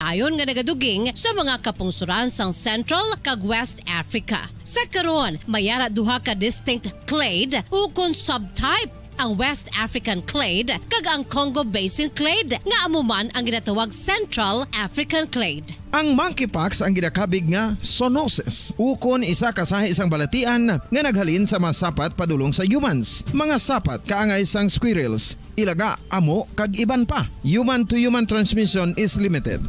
hayon nga nagaduging sa mga kapungsuran sang Central kag West Africa. Sa karon, mayara duha ka distinct clade ukon subtype ang West African clade kag ang Congo Basin clade nga amuman ang ginatawag Central African clade. Ang monkeypox ang ginakabig nga zoonosis. Ukon isa ka sa isang balatian nga naghalin sa mga sapat padulong sa humans. Mga sapat kaangay sang squirrels, ilaga, amo kag iban pa. Human to human transmission is limited.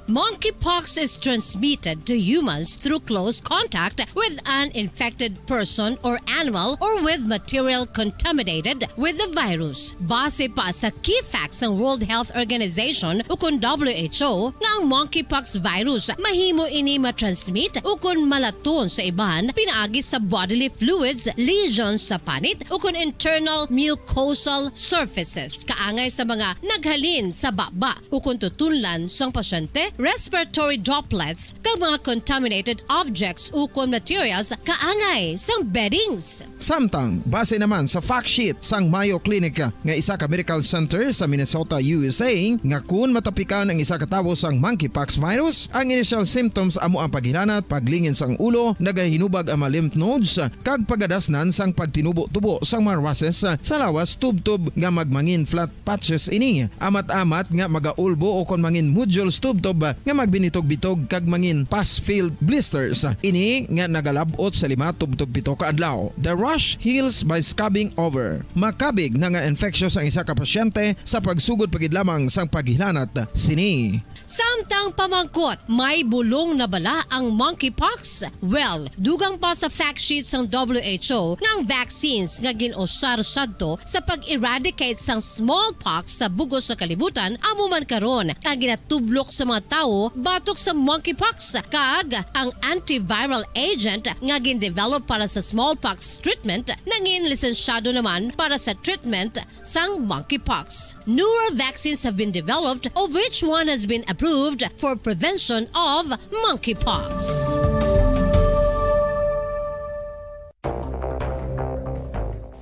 Monkeypox is transmitted to humans through close contact with an infected person or animal or with material contaminated with the virus. Base pa sa key facts ng World Health Organization ukon WHO nga ang monkeypox virus mahimo ini matransmit ukon malaton sa iban pinaagi sa bodily fluids, lesions sa panit ukon internal mucosal surfaces kaangay sa mga naghalin sa baba ukon tutunlan sang pasyente, respiratory droplets kag mga contaminated objects ukon materials kaangay sang beddings. Samtang, base naman sa fact sheet sang Mayo Clinic nga isa ka medical center sa Minnesota, USA, nga kun matapikan ang isa ka tawo sang monkeypox virus, ang initial symptoms amo ang paghilanat, paglingin sang ulo, nagahinubag ang mga lymph nodes, kag pagadasnan sang pagtinubo-tubo sang mga rashes sa lawas tub-tub nga magmangin flat patches ini. Amat-amat nga magaulbo o kon mangin nodules tub-tub nga magbinitog-bitog kag mangin pus-filled blisters. Ini nga nagalabot sa 5 tub-tub 7 ka adlaw. The rash heals by scabbing over. Makabig na nga infectious ang isa ka pasyente sa pagsugod pagid lamang sang paghilanat sini. Samtang pamangkot, may bulong na bala ang monkeypox? Well, dugang pa sa fact sheets ng WHO nga ang vaccines nga ginusar sadto sa pag-eradicate sang smallpox sa bugos sa kalibutan amo man karon ang ginatublok sa mga tao batok sa monkeypox kag ang antiviral agent nga gin-develop para sa smallpox treatment nangin lisensyado naman para sa treatment sang monkeypox. Newer vaccines have been developed of which one has been approved for prevention of monkeypox.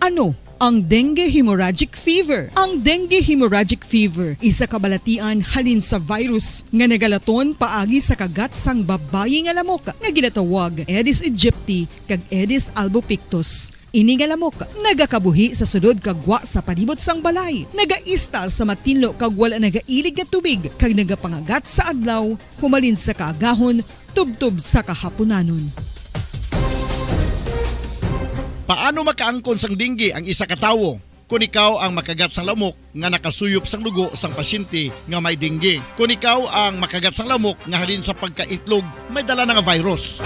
Ano ang dengue hemorrhagic fever? Ang dengue hemorrhagic fever isa kabalatian halin sa virus nga nagalaton paagi sa kagat sang babayi nga lamok nga ginatawag Aedes aegypti kag Aedes albopictus. Ini nga lamok nagakabuhi sa sudod kagwa sa palibot sang balay, nagaistar sa matinlo kag wala nagailig nga tubig kag nagapangagat sa adlaw humalin sa kaagahon tubtob sa kahaponanon. Paano makaangkon sang dengue ang isa ka tawo? Kung ikaw ang makagat sang lamok nga nakasuyop sang dugo sang pasyente nga may dengue. Kung ikaw ang makagat sang lamok nga halin sa pagkaitlog may dala nga virus.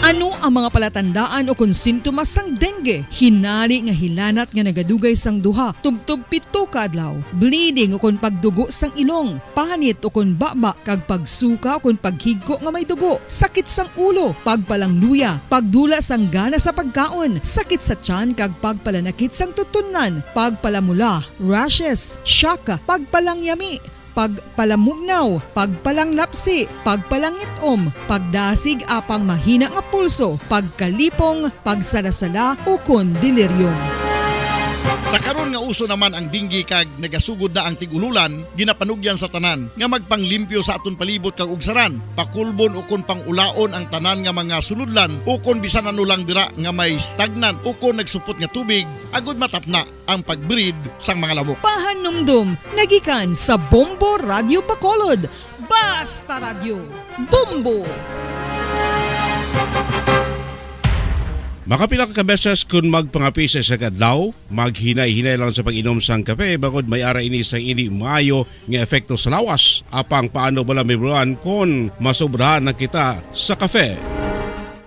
Ano ang mga palatandaan o konsintomas sang dengue? Hinari nga hilanat nga nagadugay sang duha, tubtub 7 ka adlaw, bleeding o kon pagdugo sang ilong, panit o kon baba, kag pagsuka o kon paghigko nga may dugo, sakit sang ulo, pagpalangluya, pagdula sang gana sa pagkaon, sakit sa tiyan kag pagpalanakit sang tutunan, pagpalamula, rashes, shock, pagpalangyami, pagpalamugnaw, pagpalanglapsi, pagpalangitom, pagdasig apang mahina nga pulso, pagkalipong, pagsalasala o kon delirium. Sa karon nga uso naman ang dengue kag nagasugod na ang tigululan, ginapanugyan sa tanan nga magpanglimpyo sa aton palibot kag ugsaran, pakulbon o kon pangulaon ang tanan nga mga suludlan o kon bisan ano lang dira nga may stagnan o kon nagsupot nga tubig agud matapna ang pagbreed sang mga lamok. Pahanumdum, nagikan sa Bombo Radio Bacolod. Basta Radio, Bombo! Makapila ka beses kung magpangapisa sa kadlaw, maghinay-hinay lang sa pag-inom sang kape bagod may ara ini sang ini maayo nga epekto sa lawas. Apang paano bala mibuan kung masobrahan na kita sa kape?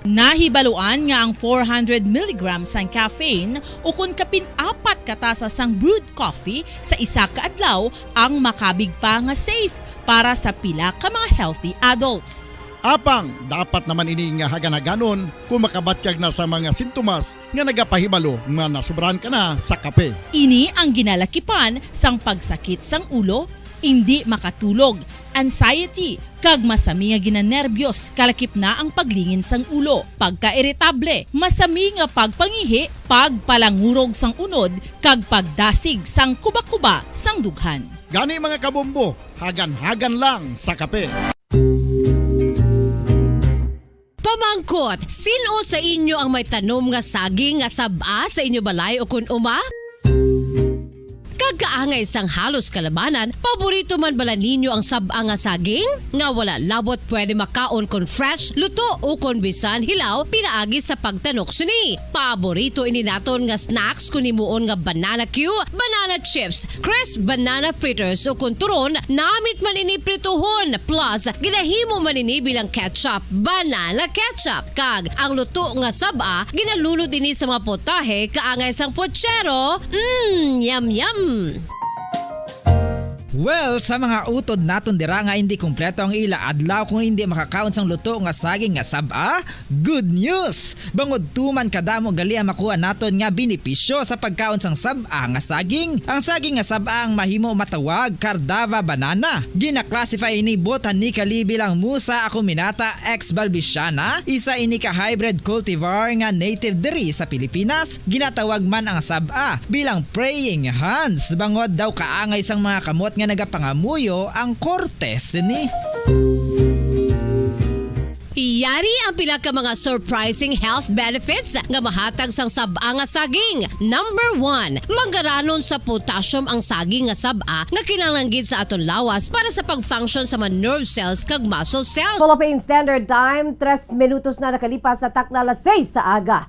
Nahibaluan nga ang 400 mg sang caffeine o kung kapin-4 katasa sang brewed coffee sa isa ka adlaw ang makabig pa nga safe para sa pila ka mga healthy adults. Apang, dapat naman ini nga haganaganon kung makabatyag na sa mga sintomas nga nagapahibalo nga nasubrahan ka na sa kape. Ini ang ginalakipan sang pagsakit sang ulo, hindi makatulog, anxiety, kag masami nga ginanerbiyos, kalakip na ang paglingin sang ulo, pagka-irritable, masami nga pagpangihi, pagpalangurog sang unod, kag pagdasig sang kuba-kuba sang dughan. Gani mga kabombo, hagan-hagan lang sa kape. Pamangkot, sino sa inyo ang may tanom nga saging nga saba sa inyo balay o kun uma? Kagkaangay sang halos kalabanan, paborito man bala ninyo ang saba nga saging? Nga wala labot pwede makaon kon fresh, luto o kon bisan hilaw pinaagi sa pagtanok suni. Paborito ini naton nga snacks kun himuon nga banana Q, banana chips, crisp banana fritters o kun turon, namit man ini prituhon plus ginahimo man ini bilang ketchup, banana ketchup. Kag ang luto nga saba ginalunod ini sa mga potahe kaangay sang pochero. Yum yum. Well, sa mga utod naton dira nga hindi kumpleto ang ila adlaw kung hindi makakaon sang luto nga saging nga saba, good news! Bangod tuman kadamo gali ang makuha naton nga benepisyo sa pagkaon sang saba nga saging. Ang saging nga saba ang mahimo matawag Cardava banana. Gina-classify ini botanically bilang Musa acuminata ex balbisiana, isa ini ka hybrid cultivar nga native diri sa Pilipinas. Ginatawag man ang saba bilang praying hands. Bangod daw kaangay sang mga kamot nga nagapangamuyo ang kortes ni. Yari ang pila ka mga surprising health benefits nga mahatag sang saba nga saging. Number 1, manggaranon sa potassium ang saging nga saba nga kinahanglan sa aton lawas para sa pag-function sa mga nerve cells kag muscle cells. Philippine Standard Time, 3 minutos na nakalipas sa takna alas 6 sa aga.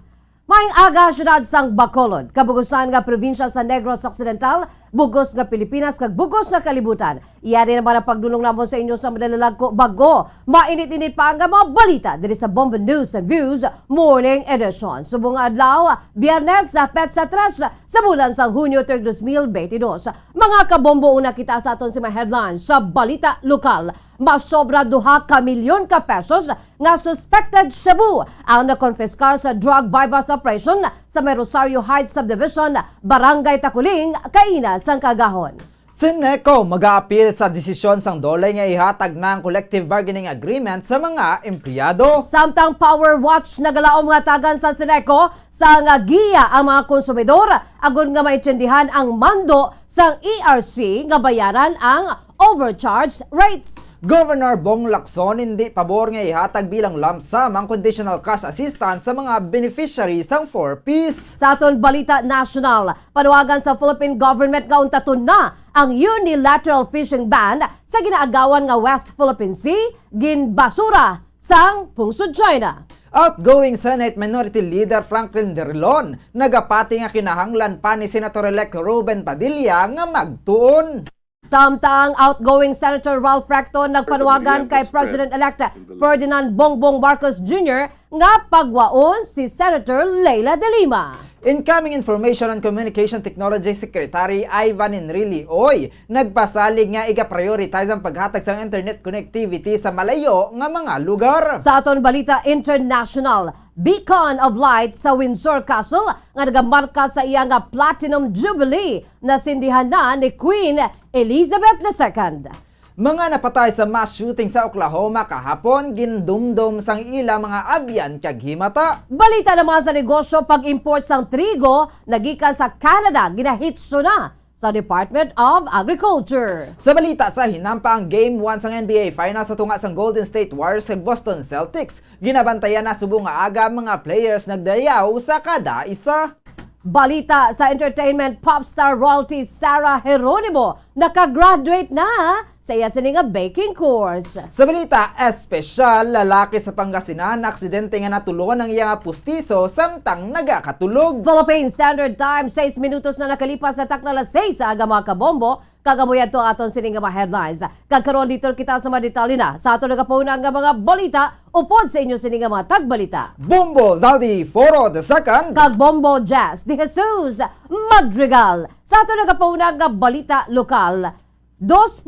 Maayong aga, syudad sang Bacolod, kabugusan nga probinsya sa Negros Occidental, bugos nga Pilipinas kag bugos nga kalibutan. Iyari naman ang pagdulong namon sa inyo sa madalalag ko bago. Mainit-init pa ang mga balita diri sa Bomba News and Views Morning Edition. Subong adlaw, Biyernes sa Petsa 3 sa bulan sa Hunyo 2022. Mga kabombo una kita sa aton si mga headlines sa balita lokal. Masobra 2 ka milyon ka pesos nga suspected shabu ang nakonfiskar sa drug bypass operation sa may Rosario Heights Subdivision, Barangay Takuling, Kaina, sang Kagahon. Si NECO mag-a-appeal sa desisyon sang DOLE nga ihatag ng collective bargaining agreement sa mga empleyado. Samtang Power Watch nagalaom nga tagan sa Sineco sa nga giya ang mga konsumidor agon nga maintindihan ang mando sang ERC nga bayaran ang overcharge rates. Governor Bong Lacson hindi pabor nga ihatag bilang lump sum ang conditional cash assistance sa mga beneficiaries sang 4Ps. Sa aton balita national, panuwagan sa Philippine government nga untaton na ang unilateral fishing ban sa ginaagawan nga West Philippine Sea, ginbasura sang pungsod China. Outgoing Senate Minority Leader Franklin Drilon nagapati nga kinahanglan pa ni Senator-elect Ruben Padilla nga magtuon. Samtang outgoing Senator Ralph Recto nagpanuwagan kay President-elect Ferdinand Bongbong Marcos Jr. nga pagwaon si Senator Leila de Lima. Incoming Information and Communication Technology Secretary Ivan Enrile Oy nagpasalig nga iga-prioritize ang paghatag sa internet connectivity sa malayo nga mga lugar. Sa aton balita international, Beacon of Light sa Windsor Castle nga nagamarka sa iya nga Platinum Jubilee na sindihan na ni Queen Elizabeth II. Mga napatay sa mass shooting sa Oklahoma kahapon, gindumdum sang ila mga abyan kag himata. Balita naman sa negosyo pag-import sang trigo nagikan sa Canada ginahitso na sa Department of Agriculture. Sa balita sa hinampa ang Game 1 sang NBA Finals sa tunga sang Golden State Warriors kag Boston Celtics. Ginabantayan na subong nga aga mga players nagdayaw sa kada isa. Balita sa entertainment, popstar royalty Sarah Geronimo nakagraduate na sa iya sininga baking course. Sa balita, espesyal lalaki sa Pangasinan aksidente nga natulungan ang iyang pustiso samtang nagakatulog. Philippine Standard Time, 6 minutos na nakalipas sa takna alas 6 sa aga mga kabombo. Kagamuyan to aton sininga mga headlines. Kagkaroon dito kita sa mga detalye na sa aton nagapuna nga mga balita upod sa inyo sininga mga tagbalita. Bombo Zaldi Foro II Kag Bombo Jazz de Jesus Madrigal. Sa aton nagapuna nga balita lokal, 2.1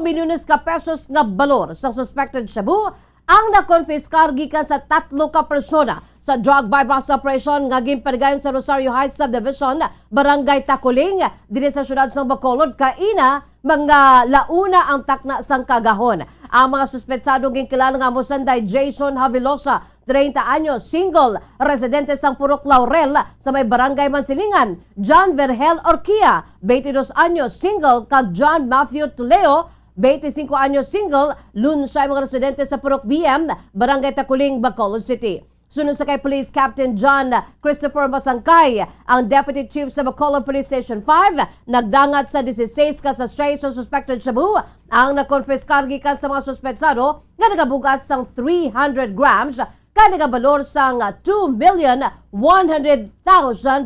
milyones ka pesos nga balor sa suspected shabu ang nakonfiskar gikan sa 3 ka persona sa drug bypass operation nga ginpanigayon sa Rosario Heights Subdivision, Barangay Takuling, diri sa syudad sa Bacolod, Kaina, mga launa ang takna sang Kagahon. Ang mga suspetsado ginkilala nga mosanday Jason Havilosa, 30 anyos, single, residente sang Purok Laurel sa may Barangay Mansilingan. John Vergel Orquia, 22 anyos, single, kag John Matthew Tuleo, 25 anyos single, lunsay mga residente sa Purok BM, Barangay Takuling, Bacolod City. Sunod sa kay Police Captain John Christopher Masangkay, ang Deputy Chief sa Bacolod Police Station 5, nagdangat sa 16 ka sa trace of suspected shabu ang nakonfiskargi ka sa mga suspetsado nga nagabugas sang 300 grams ka nagabalor sang 2,100,000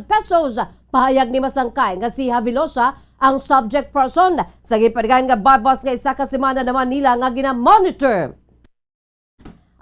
pesos. Pahayag ni Masangkay nga si Havilosa ang subject person sa gipadagan nga babas nga isa ka semana naman nila nga gina-monitor.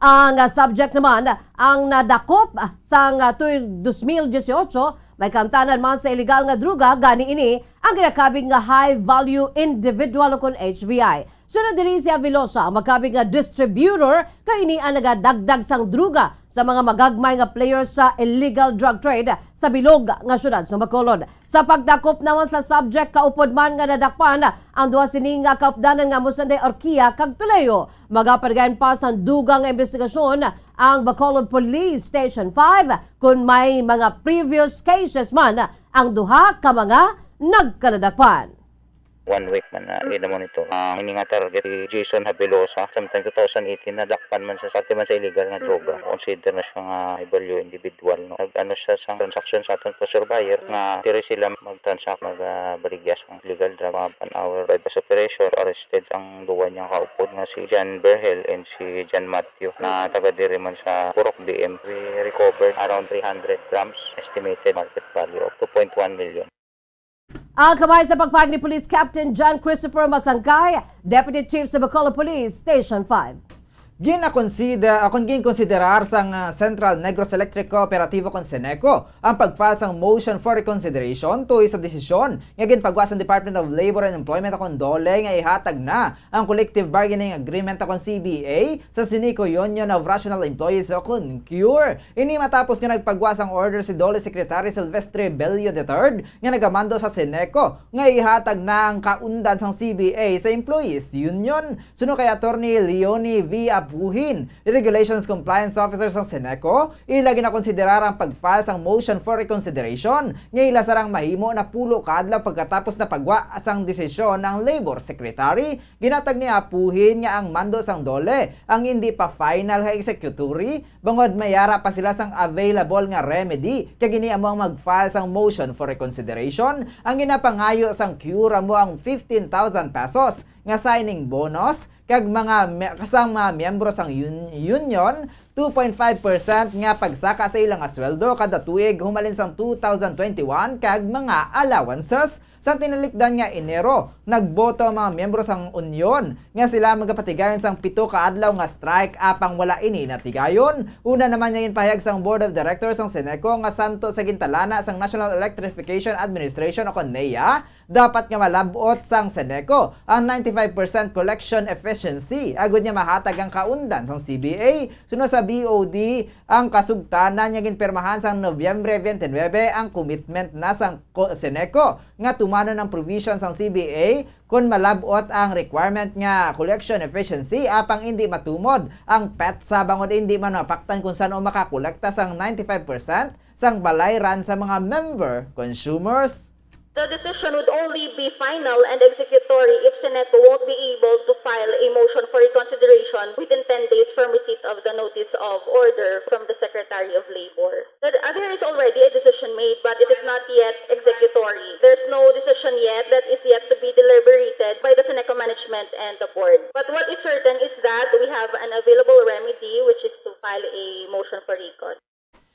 Ang subject naman ang nadakop sang tuig 2018 may kamtanan man sa illegal nga druga gani ini ang ginakabig nga high value individual kon HVI. Sunod diri si Avilosa ang makabig nga distributor kay ini ang nagadagdag sang druga sa mga magagmay nga players sa illegal drug trade sa bilog nga syudad sa Bacolod. Sa pagdakop naman sa subject kaupod man nga nadakpan ang duha sini nga kaupdanan nga Mosanday Orkia kag Tuleyo. Magapadagayon pa sa dugang nga investigasyon ang Bacolod Police Station 5 kung may mga previous cases man ang duha ka mga nagkanadakpan. 1 week man na ginamonitor. Ang ini nga target si Jason Habilosa, sometime 2018 nadakpan man sa pati man sa illegal nga droga. Consider na siya nga value individual. No? Nag-ano siya sa transaction sa aton customer buyer nga tiri sila mag-transact, mag-baligya sa illegal drug. Mga pan-hour bypass operation, arrested ang duwa niyang kaupod nga si John Berhel and si John Matthew na taga-diri man sa Purok BM. We recovered around 300 grams, estimated market value of 2.1 million. Ang kamay sa pagpag ni Police Captain John Christopher Masangkay, Deputy Chief sa Bacolod Police Station 5. Ginkonsiderar sang Central Negros Electric Cooperativo kon Seneco ang pagfile sang motion for reconsideration to sa desisyon nga ginpagwas ang Department of Labor and Employment kon DOLE nga ihatag na ang collective bargaining agreement kon CBA sa Seneco Union of Rational Employees o kon CURE. Ini matapos nga nagpagwas ang order si DOLE Secretary Silvestre Bello III nga nagamando sa Seneco nga ihatag na ang kaundan sang CBA sa Employees Union. Suno kay Attorney Leonie V. Buhin, Regulations Compliance Officer sang Seneco, ilagi na konsiderar ang pag-file sang motion for reconsideration nga ilasarang mahimo na pulo kadlaw pagkatapos na pagwa sang desisyon ng Labor Secretary. Ginatag ni Apuhin nga ang mando sang DOLE ang hindi pa final nga executory bangod mayara pa sila sang available nga remedy kay gini amo ang mag-file sang motion for reconsideration. Ang ginapangayo sang CURE amo ang 15,000 pesos nga signing bonus kag mga kasang miyembro sang union 2.5% nga pagsaka sa ilang sweldo kada tuig humalin sang 2021 kag mga allowances. Sa tinalikdan nga Enero, nagboto ang mga miyembro sang union nga sila magapatigayon sang 7 ka adlaw nga strike apang wala ini natigayon. Una naman nga pahayag sang Board of Directors sang Seneco nga santo sa gintalana sang National Electrification Administration o NEA, dapat nga malabot sang Seneco ang 95% collection efficiency agud niya mahatag ang kaundan sang CBA. Sunod sa BOD ang kasugtanan niya ginpirmahan sang Nobyembre 29 ang commitment na sang Seneco nga tumano ng provision sang CBA kung malabot ang requirement nga collection efficiency apang hindi matumod ang PETSA bangod hindi man mapaktan kung saan o makakolekta sang 95% sang balayran sa mga member consumers. The decision would only be final and executory if Seneco won't be able to file a motion for reconsideration within 10 days from receipt of the notice of order from the Secretary of Labor. There is already a decision made, but it is not yet executory. There's no decision yet that is yet to be deliberated by the Seneco management and the board. But what is certain is that we have an available remedy, which is to file a motion for recon.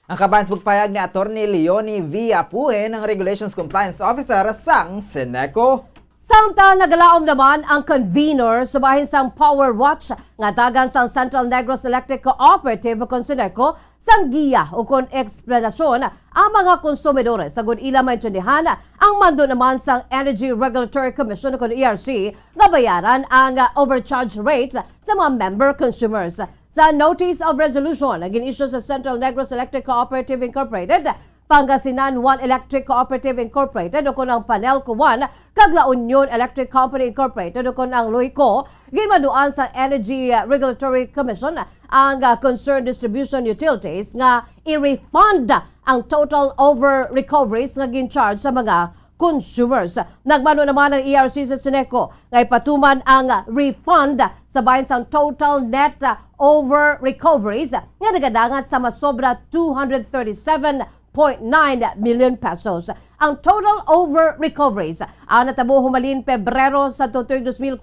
Ang kabans pagpayag ni Attorney Leonie V. Apuhe ng Regulations Compliance Officer sang Seneco. Samtang nagalaom naman ang convener sa bahin sang Power Watch nga tagan sang Central Negros Electric Cooperative kon Seneco sang giya o kon eksplanasyon ang mga konsumidores sa ila maintindihan ang mando naman sang Energy Regulatory Commission kon ERC nga bayaran ang overcharge rates sa mga member consumers. Sa Notice of Resolution na gin-issue sa Central Negros Electric Cooperative Incorporated, Pangasinan 1 Electric Cooperative Incorporated o kun ang Panelco 1 kag La Union Electric Company Incorporated o kun ang LUICO, ginmaduan sa Energy Regulatory Commission ang concerned distribution utilities nga i-refund ang total over recoveries nga gin-charge sa mga consumers. Nagmano naman ang ERC sa Seneco nga ipatuman ang refund sa bahin sa total net over recoveries nga nagadangat sa masobra 237.9 million pesos. Ang total over recoveries ang natabo humalin Pebrero sa tuig 2004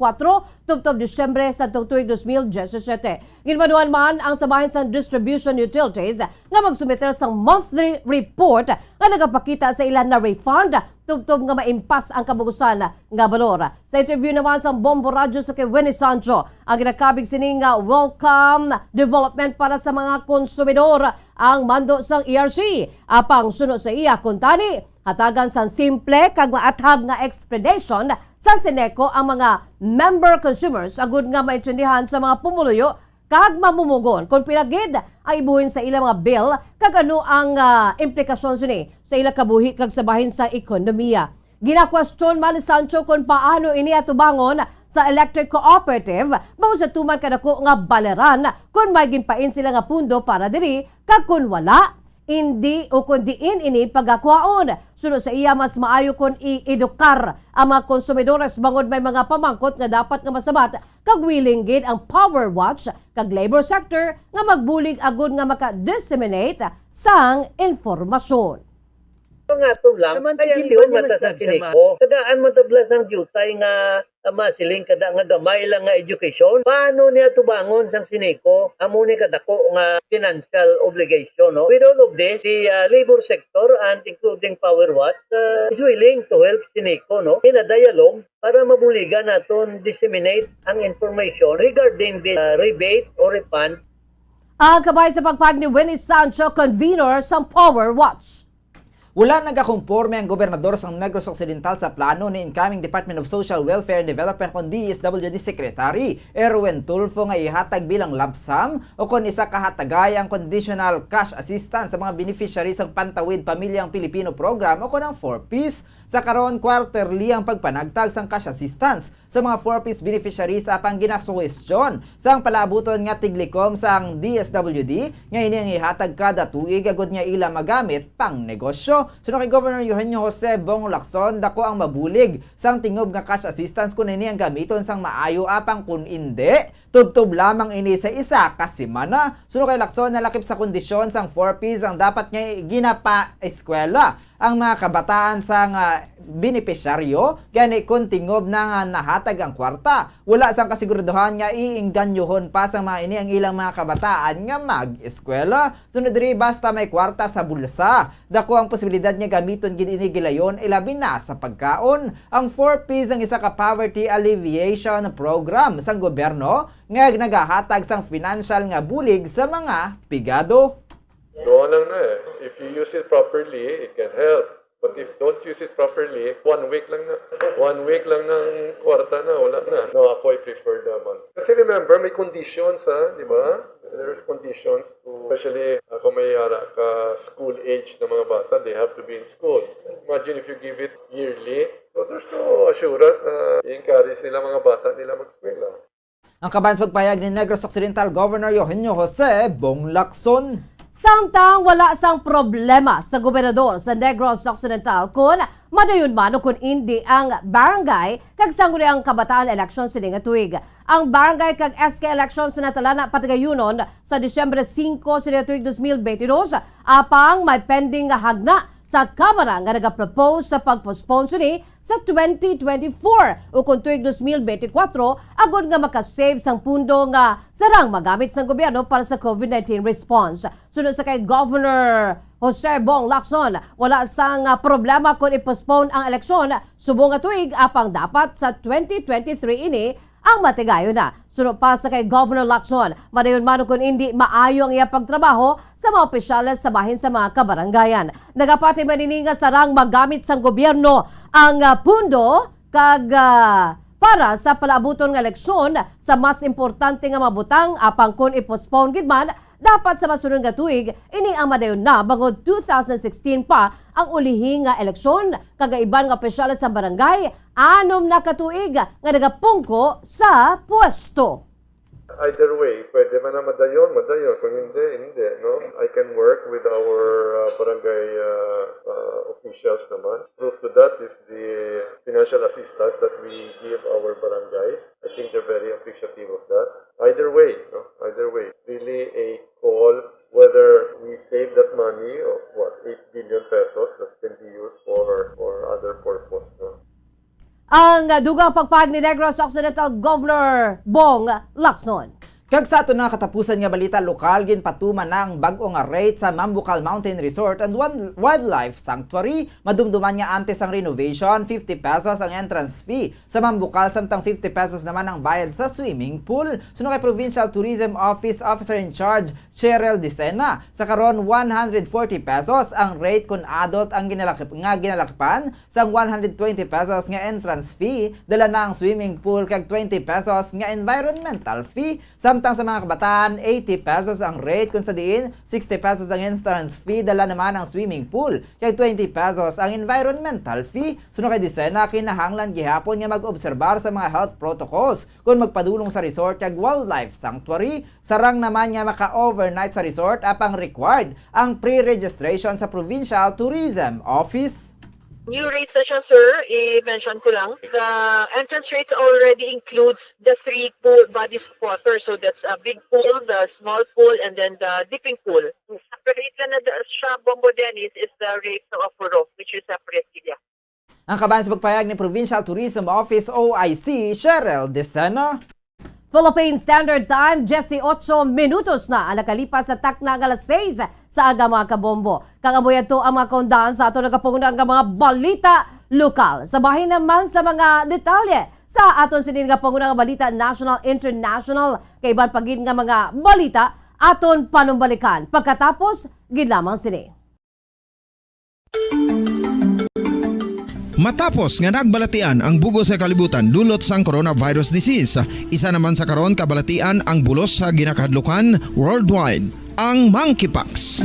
tubtob Disyembre sa tuig 2017. Ginmanuan man ang sabahin sa distribution utilities nga magsumiter sa monthly report nga nagapakita sa ilan na refund tubtob nga maimpas ang kabugusan nga balor. Sa interview naman sa Bombo Radio sa kay Winnie Sancho, ang ginakabig sining welcome development para sa mga konsumidor ang mando sang ERC. Apang sunod sa iya kuntani hatagan sa simple kag maathag nga explanation sa Seneco ang mga member consumers agud nga maintindihan sa mga pumuluyo kag mamumugon kung pinagid ay ibuhin sa ilang mga bill kag ano ang implikasyon sini sa ilang kabuhi kag sabahin sa ekonomiya. Gina-question man ni Sancho kung paano ini atubangon sa electric cooperative mao sa tuman kadako nga baleran kung may ginpain sila nga pundo para diri kag kun wala hindi o kundiin ini pagakwaon. Sunod sa iya, mas maayo kung i-edukar ang mga konsumidores bangod may mga pamangkot nga dapat nga masabat kag willing gid ang power watch kag labor sector nga magbulig agud nga maka-disseminate sang informasyon. Nga ito lang, ay hindi mo mata sa Seneco. Kadaan mo tablas ng jutay nga masiling kada nga gamay lang nga education. Paano niya tubangon sang Seneco? Amo ni kadako nga financial obligation. No? With all of this, the labor sector and including Power Watch is willing to help Seneco in a dialogue para mabuligan naton disseminate ang information regarding the rebate or refund. Ang kabay sa pagpag ni Winnie Sancho, convener sa Power Watch. Wala nagakomporme ang gobernador sa Negros Occidental sa plano ni incoming Department of Social Welfare and Development kon DSWD Secretary Erwin Tulfo nga ihatag bilang lump sum o kon isa kahatagayang conditional cash assistance sa mga beneficiaries ng Pantawid Pamilyang Pilipino Program o kon ang 4Ps. Sa karon quarterly ang pagpanagtag sang cash assistance sa mga 4Ps beneficiaries apang ginasuwestyon sang palabuton nga tiglikom sang DSWD nga ini ang ihatag kada tuig agud nga ila magamit pang negosyo. Sunod kay Governor Eugenio Jose Bong Lacson, dako ang mabulig sang tingob nga cash assistance kun ini ang gamiton sang maayo apang kun indi tubtob lamang ini sa isa ka semana. Sunod kay Lacson, nalakip sa kondisyon sang 4Ps ang dapat nga ginapa-eskwela ang mga kabataan sang benepisyaryo gani kung tingob na nga nahatag ang kwarta. Wala sang kasiguraduhan nga iingganyohon pa sa mga ini ang ilang mga kabataan nga mag-eskwela. Sunod diri basta may kwarta sa bulsa, dako ang posibilidad nga gamiton gid ini gilayon ilabi na sa pagkaon. Ang 4Ps ang isa ka poverty alleviation program sang gobyerno nga nagahatag sang financial nga bulig sa mga pigado. Doon lang na eh. If you use it properly, it can help. But if don't use it properly, 1 week lang na. 1 week lang ng kwarta na, wala na. No, ako I prefer the month. Kasi remember, may conditions di ba? There's conditions to, especially kung may ka school age na mga bata, they have to be in school. Imagine if you give it yearly, so there's no assurance na i-encourage nila mga bata nila mag-eskwela. Ang kaban sa pagpayag ni Negros Occidental Governor Eugenio Jose Bong Lacson. Samtang wala sang problema sa gobernador sa Negros Occidental kung madayon man o kung hindi ang barangay kag sangguni ang kabataan election sa nga tuig. Ang barangay kag SK election sa natalana patagayunon sa Disyembre 5 sa tuig 2022 apang may pending nga hagna sa Kamara nga nagapropose sa pagpospone sini sa 2024 o kung tuig 2024 agod nga makasave sang pundo nga sarang magamit sang gobyerno para sa COVID-19 response. Sunod sa kay Governor Jose Bong Lacson, wala sang problema kung i-postpone ang eleksyon subong nga tuig apang dapat sa 2023 ini ang matigayo na. Sunod pa sa kay Governor Lacson, madayon man kung hindi maayo ang iya pagtrabaho sa mga opisyales sa bahin sa mga kabarangayan. Nagapati manini nga sarang magamit sang gobyerno ang pundo kag para sa palaabuton nga eleksyon sa mas importante nga mabutang apang kung i-postpone gid man dapat sa masunod nga tuig ini ang madayon na bangod 2016 pa ang ulihi nga eleksyon kagaiban nga opisyales sa barangay 6 na katuig nga nagapungko sa pwesto. Either way, pwede man na madayon. Kung hindi, no? I can work with our barangay officials naman. Proof to that is the financial assistance that we give our barangays. I think they're very appreciative of that. Either way, no? Either way. It's really a call whether we save that money of 8 billion pesos that can be used for other purpose, no? Ang dugang pagpag ni Negros Occidental Governor Bong Lacson. Kag sa ato na katapusan nga balita, lokal ginpatuman ng bag-o nga rate sa Mambucal Mountain Resort and Wildlife Sanctuary. Madumduman nga antes ang renovation, 50 pesos ang entrance fee sa Mambucal, samtang 50 pesos naman ang bayad sa swimming pool. Suno kay Provincial Tourism Office Officer in Charge Cheryl Dicena, sa karon 140 pesos ang rate kung adult ang ginalakipan, sang 120 pesos nga entrance fee, dala na ang swimming pool kag 20 pesos nga environmental fee. Samtang sa mga kabataan, 80 pesos ang rate kung sa diin, 60 pesos ang entrance fee, dala naman ang swimming pool, kaya 20 pesos ang environmental fee. Sunod kay Dicena, kinahanglan gihapon nga mag-obserbar sa mga health protocols kung magpadulong sa resort kag wildlife sanctuary. Sarang naman nga maka-overnight sa resort apang required ang pre-registration sa Provincial Tourism Office. New rates na siya, sir, i-mention ko lang. The entrance rates already includes the 3 pool bodies of water. So that's a big pool, the small pool, and then the dipping pool. Separate na siya, Bombo Dennis, is the rate ng Apuro, which is separate area. Ang kaban sa pagpayag ni Provincial Tourism Office OIC, Cheryl Dicena. Philippine Standard Time, 18 minutos na ang nakalipas sa takna ng alas 6 sa aga mga kabombo. Kangamoy ito ang mga kaundahan sa ato nagapunguna ang mga balita lokal. Sabahin naman sa mga detalye sa aton sinin nga panguna nga balita national, international, kay iban pagin nga mga balita aton panumbalikan. Pagkatapos, gid lamang sini. Matapos nga nagbalatian ang bugos sa kalibutan dulot sang coronavirus disease, isa naman sa karon kabalatian ang bulos sa ginakahadlukan worldwide, ang monkeypox.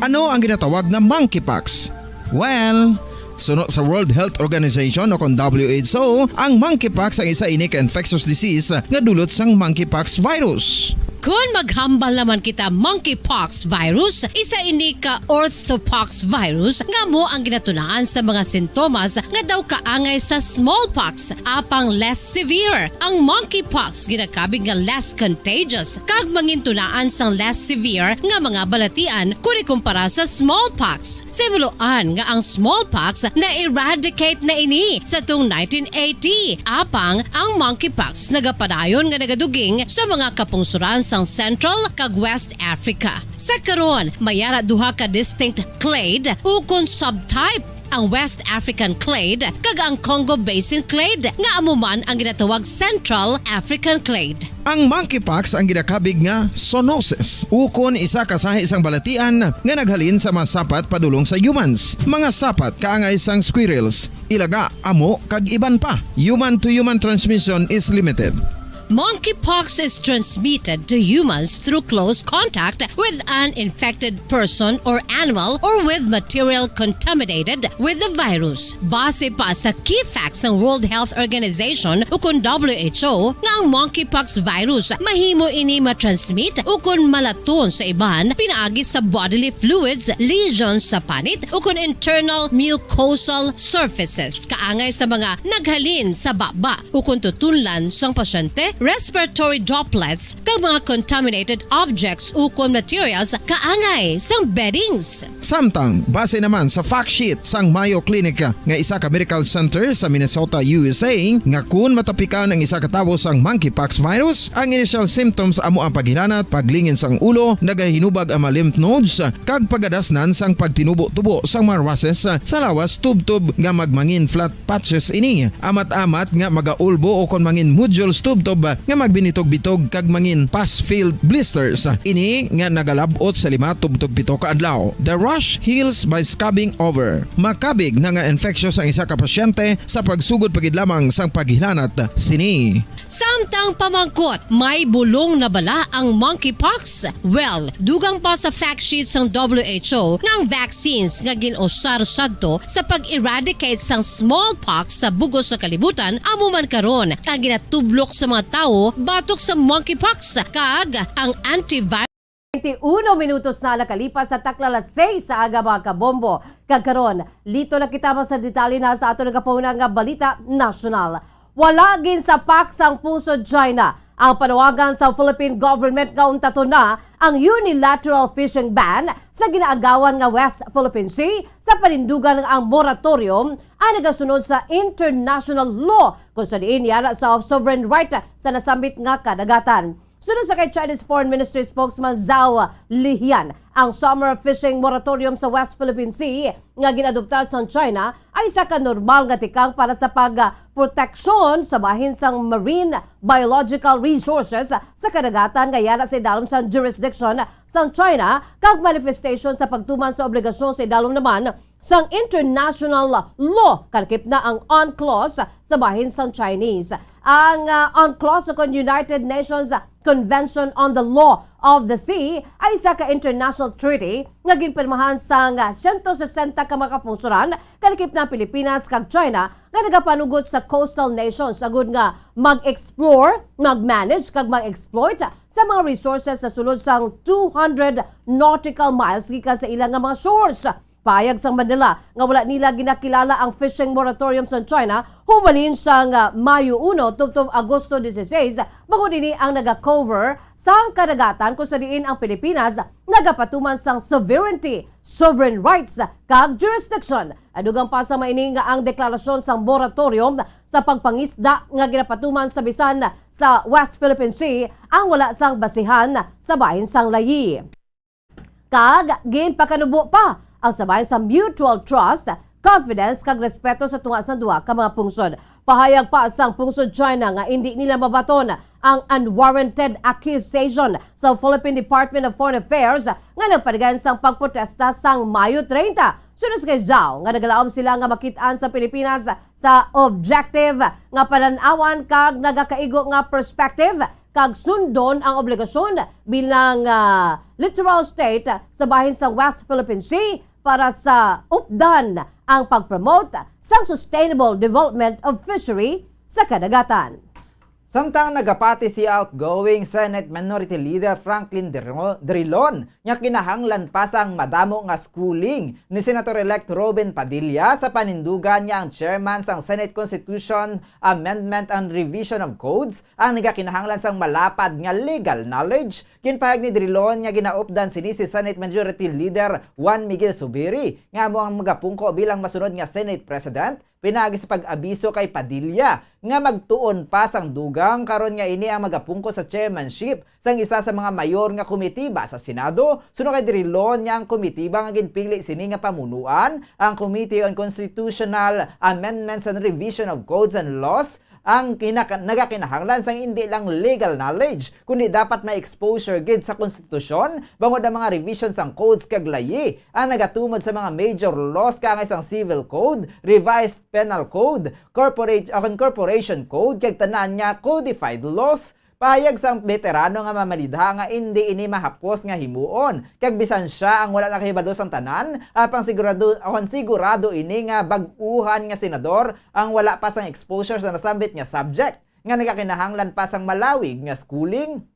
Ano ang ginatawag na monkeypox? Well, sunod sa World Health Organization o kung WHO, ang monkeypox ang isa ini ka infectious disease nga dulot sang monkeypox virus. Kung maghambal naman kita monkeypox virus, isa ini ka orthopox virus nga mo ang ginatunaan sa mga sintomas nga daw kaangay sa smallpox apang less severe. Ang monkeypox ginakabig nga less contagious kag mangintunaan sang less severe nga mga balatian kung ikumpara sa smallpox. Simuloan nga ang smallpox na eradicate na ini sa tung 1980 apang ang monkeypox nagapadayon nga nagaduging sa mga kapungsuran sang Central kag West Africa. Sa karon, mayara duha ka distinct clade ukon subtype, ang West African clade kag ang Congo Basin clade nga amuman ang ginatawag Central African clade. Ang monkeypox ang ginakabig nga zoonosis. Ukon isa kasahi isang balatian nga naghalin sa mga sapat padulong sa humans. Mga sapat kaangay sang squirrels, ilaga, amo kag iban pa. Human to human transmission is limited. Monkeypox is transmitted to humans through close contact with an infected person or animal or with material contaminated with the virus. Base pa sa key facts ng World Health Organization ukon WHO nga ang monkeypox virus mahimo ini matransmit ukon malaton sa iban pinaagi sa bodily fluids, lesions sa panit ukon internal mucosal surfaces kaangay sa mga naghalin sa baba ukon tutunlan sang pasyente, respiratory droplets kag mga contaminated objects ukon materials kaangay sang beddings. Samtang base naman sa fact sheet sang Mayo Clinic nga isa ka medical center sa Minnesota, USA, nga kun matapikan ang isa ka tawo sang monkeypox virus, ang initial symptoms amo ang paghilanat, paglingin sang ulo, nagahinubag ang mga lymph nodes kag pagadasnan sang pagtinubo-tubo sang mga rashes sa lawas tub-tub nga magmangin flat patches ini. Amat-amat nga magaulbo o kon mangin nodules tub-tub nga magbinitog-bitog kag mangin pus-filled blisters. Ini nga nagalabot sa 5 tub-tub 7 ka adlaw. The rash heals by scabbing over. Makabig na nga infectious ang isa ka pasyente sa pagsugod pagid lamang sang paghilanat sini. Samtang pamangkot, may bulong na bala ang monkeypox? Well, dugang pa sa fact sheet sang WHO ng vaccines nga ginusar sadto sa pag-eradicate sang smallpox sa bugos sa kalibutan amo man karon ang ginatublok sa mga tawo batok sa monkeypox kag ang antivirus 21 minutos na nakalipas sa taklala 6 sa aga mga kabombo. Kagkaron, lito na kita sa detalye na sa ato nagkapunang nga balita national. Wala gin sa paksang pusod China ang panawagan sa Philippine government nga untato na ang unilateral fishing ban sa ginaagawan nga West Philippine Sea sa panindugan ang moratorium ang nagasunod sa international law kung sa diin yara sa sovereign right sa nasambit nga kadagatan. Sunod sa kay Chinese Foreign Ministry spokesman Zhao Lijian, ang summer fishing moratorium sa West Philippine Sea nga ginadopta sa China ay isa ka normal nga tikang para sa pagproteksyon sa bahin sang marine biological resources sa kadagatan nga yara sa idalom sa jurisdiction sa China kag manifestation sa pagtuman sa obligasyon sa idalom naman sang international law kalkip na ang UNCLOS sa bahin sang Chinese. Ang UNCLOS sa United Nations Convention on the Law of the Sea ay isa ka international treaty nga ginpirmahan sang 160 ka makapusuran kalkip na Pilipinas kag China nga nagapanugot sa coastal nations agud nga mag-explore, mag-manage kag mag-exploit sa mga resources sa sulod sang 200 nautical miles gikan sa ilang nga mga shores. Payag sang Manila nga wala nila ginakilala ang fishing moratorium sa China hubalin sang Mayo 1 tubtob Agosto 16 bago dinhi ang naga-cover sang kadagatan kung sa diin ang Pilipinas nagapatuman sang sovereignty, sovereign rights kag jurisdiction. Adugang pa sa maini nga ang deklarasyon sang moratorium sa pagpangisda nga ginapatuman sa bisan sa West Philippine Sea ang wala sang basihan sa bahin sang layi. Kag ginpakanubo pa ang sabay sa mutual trust, confidence kag respeto sa tunga sa duha ka mga pungsod. Pahayag pa sang pungsod China nga hindi nila mabaton ang unwarranted accusation sa Philippine Department of Foreign Affairs nga nagpadagan sang pagprotesta sang Mayo 30. Sunod kay Zhao nga nagalaom sila nga makitaan sa Pilipinas sa objective nga pananawan kag nagakaigo nga perspective kag sundon ang obligasyon bilang littoral state sa bahin sa West Philippine Sea para sa updan ang pag-promote sa sustainable development of fishery sa kadagatan. Samtang nagapati si outgoing Senate Minority Leader Franklin Drilon nga kinahanglan pa sang madamo nga schooling ni Senator-elect Robin Padilla sa panindugan niya ang chairman sang Senate Constitution Amendment and Revision of Codes ang nagakinahanglan sang malapad nga legal knowledge. Kinpahag ni Drilon nga ginaupdan sini si Senate Majority Leader Juan Miguel Zubiri nga mo ang magapungko bilang masunod nga Senate President. Pinagi sa pag-abiso kay Padilla nga magtuon pa sang dugang karon nga ini ang magapungko sa chairmanship sang isa sa mga mayor nga komitiba sa Senado. Sunod kay Drilon nga ang komitiba nga ginpili sini nga pamunuan ang Committee on Constitutional Amendments and Revision of Codes and Laws ang nagakinahanglan sang hindi lang legal knowledge kundi dapat may exposure gid sa konstitusyon bangod ang mga revisions sang codes kag layi ang nagatumod sa mga major laws kangay sang civil code, revised penal code, corporation code kag tanan niya codified laws. Pahayag sang veterano nga mamanidha nga hindi ini mahapos nga himuon kag bisan siya ang wala nakahibalo sang tanan apang sigurado ini nga bag-uhan nga senador ang wala pa sang exposure sa nasambit nga subject nga nagakinahanglan pa sang malawig nga schooling.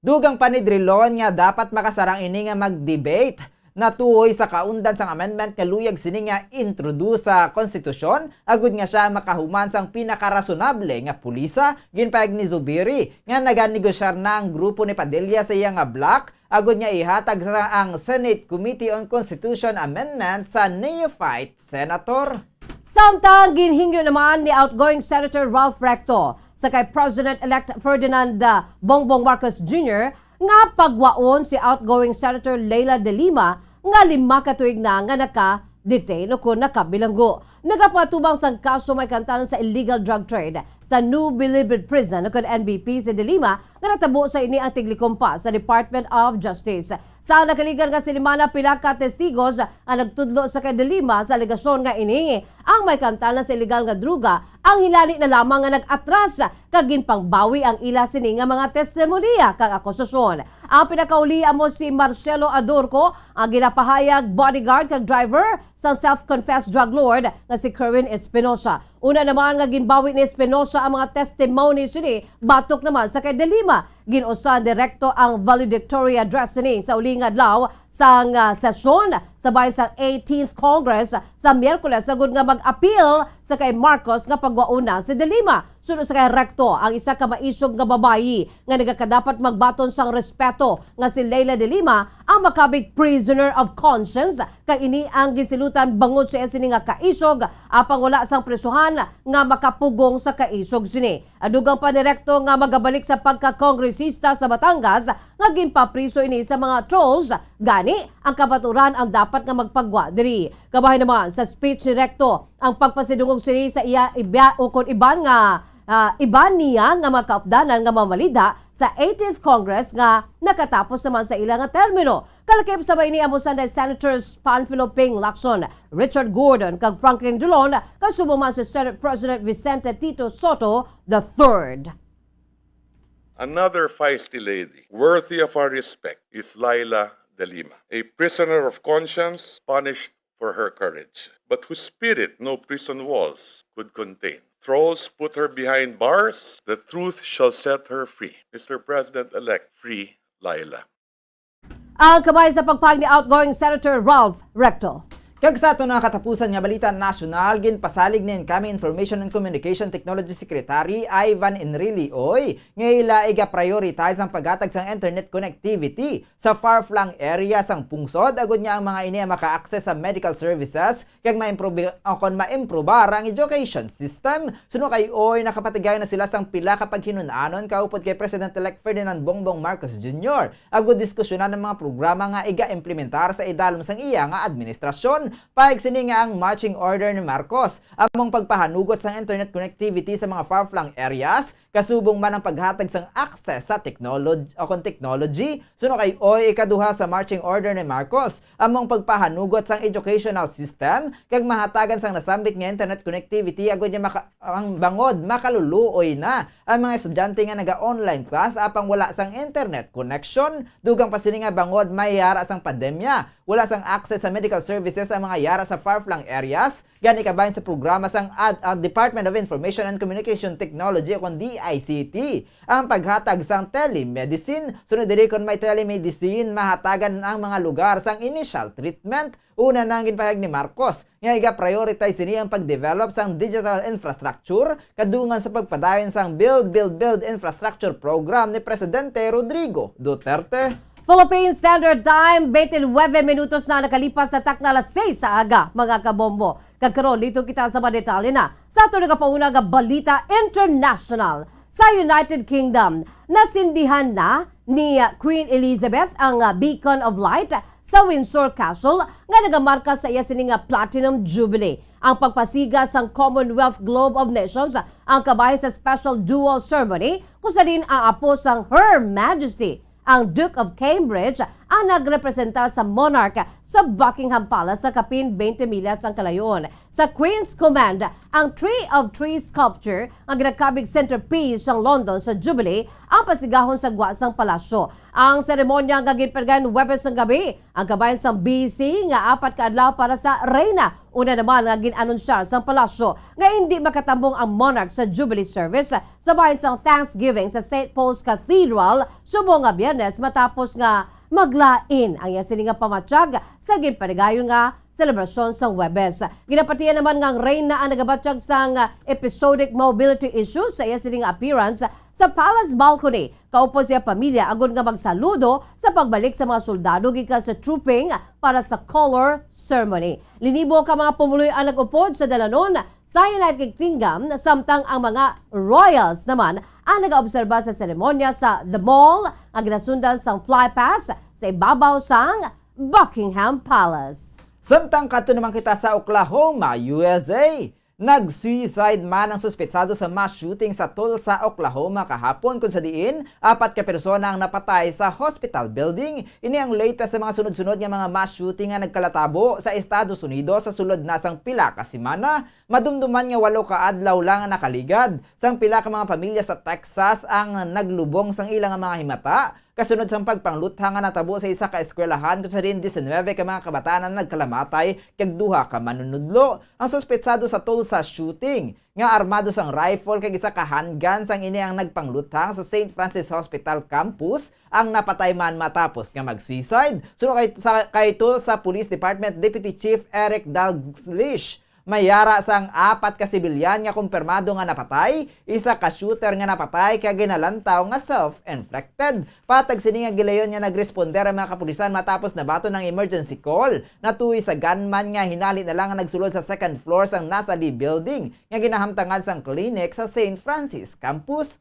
Dugang pa ni Drilon nga dapat makasarang ini nga mag-debate natuhoy sa kaundan sang amendment nga luyag sini nga introduce sa konstitusyon agud nga siya makahuman sang pinakarasonable nga pulisa. Ginpahayag ni Zubiri nga naganegosyar na ang grupo ni Padilla sa iya nga block agud nga ihatag sa ang Senate Committee on Constitution Amendment sa neophyte senator. Samtang ginhingyo naman ni outgoing Senator Ralph Recto sa kay President-elect Ferdinand Bongbong Marcos Jr. nga pagwaon si outgoing Senator Leila de Lima nga 5 katuig na nga naka-detain o kung nakabilanggo. Nagapatubang sang kaso may kantanan sa illegal drug trade sa New Bilibid Prison o kung NBP si de Lima nga natabo sa ini ang tiglikompa sa Department of Justice. Sa nakaligan nga silimana pila ka testigos ang nagtudlo sa kay de Lima sa alegasyon nga ini ang may kantanan sa illegal nga druga ang hilali na lamang nga nag-atras kag ginpangbawi ang ila sini nga mga testimonya kag akusasyon. Ang pinakauli amo si Marcelo Adorco, ang ginapahayag bodyguard kag driver sa self-confessed drug lord nga si Kerwin Espinosa. Una naman nga ginbawi ni Espinosa ang mga testimony sini batok naman sa kay De Lima. Ginusan direkto ang valedictory address ni sa uling adlaw sang sesyon sabay sa 18th Congress sa Miyerkules sagud nga mag-appeal sa kay Marcos nga pagwauna si De Lima. Sunod sa kay Recto ang isa ka maisog nga babayi nga nagakadapat magbaton sang respeto nga si Leila De Lima ang makabig prisoner of conscience kay ini ang gisilutan bangod sa sini nga kaisog apang wala sang presuhan nga makapugong sa kaisog sini. Adugang pa ni Recto nga magabalik sa pagka-kongresista sa Batangas nga ginpapriso ini sa mga trolls gani ang kabaturan ang dapat nga magpagwa diri. Kabahin naman sa speech ni Recto ang pagpasidungog sini sa iya iban niya nga mga kaupdanan nga mamalida sa 18th Congress nga nakatapos naman sa ilang termino. Kalakip sabay ni amusan dahil Senators Panfilo Ping Lacson, Richard Gordon kag Franklin Dulon kasubong man si Senate President Vicente Tito Soto III. Another feisty lady worthy of our respect is Leila De Lima, a prisoner of conscience punished for her courage, but whose spirit no prison walls could contain. Trolls put her behind bars, the truth shall set her free. Mr. President-elect, free Leila. Ang kamay sa pagpahag ni outgoing Senator Ralph Recto. Kag sa ato na katapusan nga balita nasyonal, ginpasalig ni incoming Information and Communication Technology Secretary Ivan Enrile Oy nga ila iga-prioritize ang paghatag sang internet connectivity sa far-flung area sang pungsod agud niya ang mga ini maka-access sa medical services kag ma-improbar ang education system. Suno kay Oy nakapatigay na sila sang pila kapag hinunanon kaupod kay President-elect Ferdinand Bongbong Marcos Jr. agud diskusyonan ng mga programa nga iga-implementar sa idalom sang iya nga administrasyon. Paig sini nga ang marching order ni Marcos among pagpahanugot sang internet connectivity sa mga far-flung areas kasubong man ang paghatag sang access sa technology. Suno kay Oy ikaduha sa marching order ni Marcos among pagpahanugot sang educational system kag mahatagan sang nasambit nga internet connectivity agud niya ang bangod makaluluoy na ang mga estudyante nga naga-online class apang wala sang internet connection. Dugang pa sini nga bangod may yara sang pandemya, wala sang access sa medical services ang mga yara sa far-flung areas. Gani kabahin sa programa sang Department of Information and Communication Technology o DICT ang paghatag sang telemedicine. Sunod diri kon may telemedicine mahatagan ang mga lugar sang initial treatment. Una nang ginpahayag ni Marcos nga iga-prioritize ini ang pag-develop sang digital infrastructure kadungan sa pagpadayon sang Build Infrastructure Program ni Presidente Rodrigo Duterte. Philippine Standard Time, 29 minutos na nakalipas sa takna alas 6 sa aga, mga kabombo. Kagkaroon dito kita sa mga detalye na sa ito nagapauna nga balita international. Sa United Kingdom, nasindihan na ni Queen Elizabeth ang Beacon of Light sa Windsor Castle nga nagamarka sa iya sining Platinum Jubilee. Ang pagpasiga sang Commonwealth Globe of Nations ang kabahin sa special dual ceremony kung sa din ang apo sang Her Majesty ang Duke of Cambridge ang nagrepresentar sa monarch sa Buckingham Palace sa kapin 20 milyas ang kalayon. Sa Queen's Command, ang Tree of Trees sculpture ang ginakabig centerpiece sa London sa Jubilee ang pasigahon sa guwasang palasyo. Ang seremonya nga ginpergan Webes ng gabi ang kabayan sa BC nga 4 ka adlaw para sa reyna. Una naman nga ginanunsar sa palasyo nga hindi makatambong ang monarch sa Jubilee service sa bahay sa Thanksgiving sa St. Paul's Cathedral subong nga Biyernes matapos nga maglain ang yasin nga pamatsyag sa ginpanigayon nga selebrasyon sa Webes. Ginapatiyan naman nga ang reyna ang nagabatsyag sa episodic mobility issues sa yasin nga appearance sa palace balcony. Kaupo siya pamilya agad nga magsaludo sa pagbalik sa mga soldado gikan sa trooping para sa color ceremony. Linibo ka mga pumuloy ang nag-upod sa dalanon sa United Kingdom samtang ang mga royals naman ang nag-obserba sa seremonya sa The Mall ang ginasundan sa flypass sa ibabaw sang Buckingham Palace. Samtang kadto naman kita sa Oklahoma, USA. Nag-suicide man ang suspetsado sa mass shooting sa Tulsa, Oklahoma kahapon kung sa diin 4 ka persona ang napatay sa hospital building. Ini ang latest sa mga sunod-sunod nga mga mass shooting nga nagkalatabo sa Estados Unidos sa sulod na sang pila ka semana. Madumduman nga 8 ka adlaw lang ang nakaligad. Sang pila ka mga pamilya sa Texas ang naglubong sang ilang mga himata kasunod sa pagpangluthang nga natabo sa isa ka eskwelahan kung sa din 19 ka mga kabataan na nagkalamatay kag duha ka manunudlo. Ang suspetsado sa Tulsa shooting nga armado sang rifle kag isa ka handgun sang ini ang nagpangluthang sa St. Francis Hospital campus ang napatay man matapos nga mag-suicide. Suno kay Tulsa Police Department Deputy Chief Eric Dalglish, mayara sang 4 ka sibilyan nga kumpirmado nga napatay, isa ka shooter nga napatay kaya ginalantaw nga self-inflicted. Patag sini nga gilayon nga nagresponder ang mga kapulisan matapos nabato ng emergency call. Natuy sa gunman nga hinali na lang nga nagsulod sa second floor sang Nathalie Building nga ginahamtangan sang clinic sa St. Francis campus.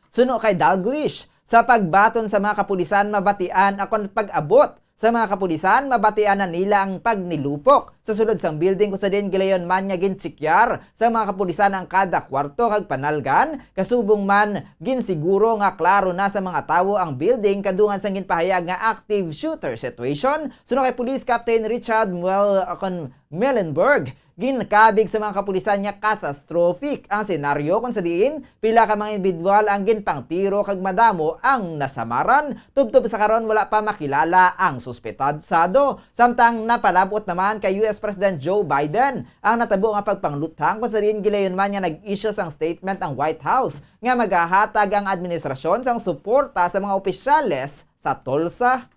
Suno kay Dalglish, sa pagbaton sa mga kapulisan mabatian akong pag-abot. Sa mga kapulisan, mabatian na nila ang pagnilupok sa sulod sang building kung sa din gilayon man nga gintsikyar sa mga kapulisan ang kada kwarto kag panalgan, kasubong man ginsiguro nga klaro na sa mga tawo ang building kadungan sang ginpahayag nga active shooter situation. Suno kay Police Captain Richard Mellenberg, ginakabig sa mga kapulisan niya catastrophic ang senaryo kung sa diin pila ka mga individual ang ginpangtiro kag madamo ang nasamaran. Tubtob sa karon wala pa makilala ang suspetado. Samtang napalabot naman kay US President Joe Biden ang natabo nga pagpangluthang kung sa diin gilayon man nga nag-issue sang statement ang White House nga magahatag ang administrasyon sang suporta sa mga opisyales sa Tulsa.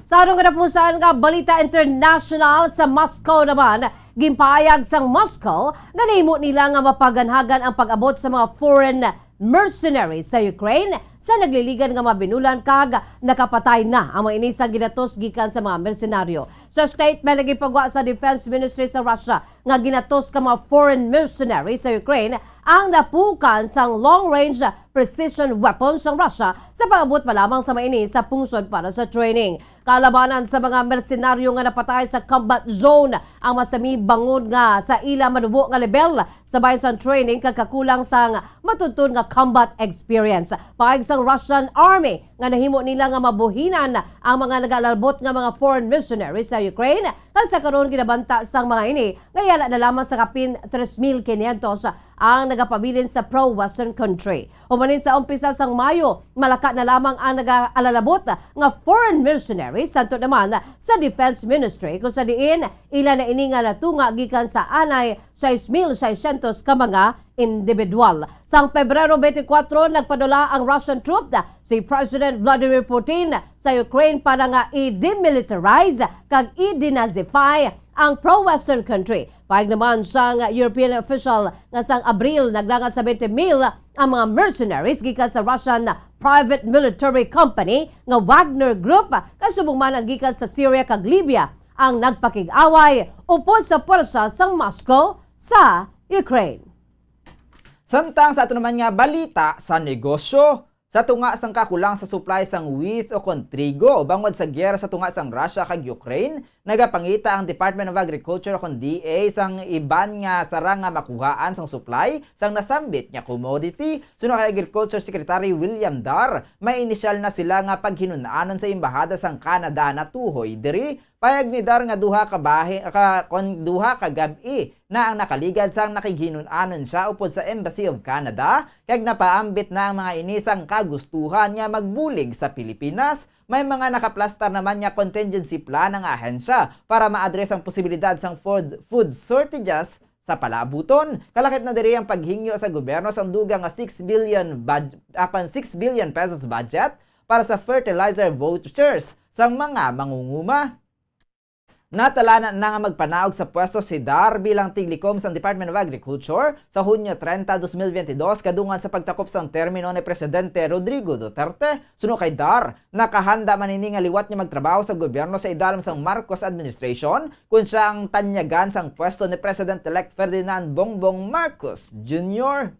Sa anong kanapusan nga balita international sa Moscow naman, gimpahayag sang Moscow nga nahimo nila nga mapaganhagan ang pag-abot sa mga foreign mercenaries sa Ukraine sa nagliligan nga mabinulan kag nakapatay na ang mga inisang ginatos gikan sa mga mersenaryo. Sa statement nagipagwa sa Defense Ministry sa Russia nga ginatos ka mga foreign mercenaries sa Ukraine ang napukan sang long-range precision weapons ng Russia sa pag-abot pa lamang sa mga ini sa pungsod para sa training. Kalabanan sa mga mersenaryo nga napatay sa combat zone ang masami bangod nga sa ila manubo nga level sabay sa training kag kakulang sang matutun nga combat experience. Paig sang Russian Army nga nahimo nila nga mabuhinan ang mga nagalalbot nga mga foreign missionaries sa Ukraine kag sa karon ginabanta sang mga ini nga yala na lamang sa kapin 3,500 ang nagapabilin sa pro-Western country. Umanin sa umpisa sang Mayo, malaka na lamang ang nag-alalabot nga foreign mercenaries santo naman sa Defense Ministry kung sa diin ila na ini nga natunga gikan sa anay 6,600 ka mga individual. Sang Pebrero 24, nagpadula ang Russian troop si President Vladimir Putin sa Ukraine para nga i-demilitarize kag i-denazify ang pro-Western country. Paig naman sang European official nga sang Abril naglangat sa 20,000 ang mga mercenaries gikan sa Russian private military company nga Wagner Group kasubong man ang gikan sa Syria kag Libya ang nagpakig-away upod sa pwersa sang Moscow sa Ukraine. Samtang sa ato naman nga balita sa negosyo, sa tunga sang kakulang sa supply sang wheat o kontrigo bangod sa gyera sa tunga sang Russia kag Ukraine, nagapangita ang Department of Agriculture o DA sang iban nga sarang nga makuhaan sang supply sang nasambit nga commodity. Suno kay Agriculture Secretary William Dar, may inisyal na sila nga paghinunaanon sa embahada sang Canada na tuhoy diri. Payag ni Dar nga duha ka gabi na ang nakaligad sang nakighinunanon siya upod sa Embassy of Canada kag napaambit na ang mga inisang kagustuhan nga magbulig sa Pilipinas. May mga nakaplastar naman nga contingency plan ng ahensya para ma-address ang posibilidad sang food shortages sa palabuton. Kalakip na diri ang paghingyo sa gobyerno sang dugang nga 6 billion pesos budget para sa fertilizer vouchers sang mga mangunguma. Natalanan na nga magpanaog sa pwesto si Dar bilang tiglikom sa Department of Agriculture sa Hunyo 30, 2022 kadungan sa pagtakop sang termino ni Presidente Rodrigo Duterte. Suno kay Dar, nakahanda man ini nga liwat niya magtrabaho sa gobyerno sa idalam sang Marcos administration kung siya ang tanyagan sang pwesto ni President-elect Ferdinand Bongbong Marcos Jr.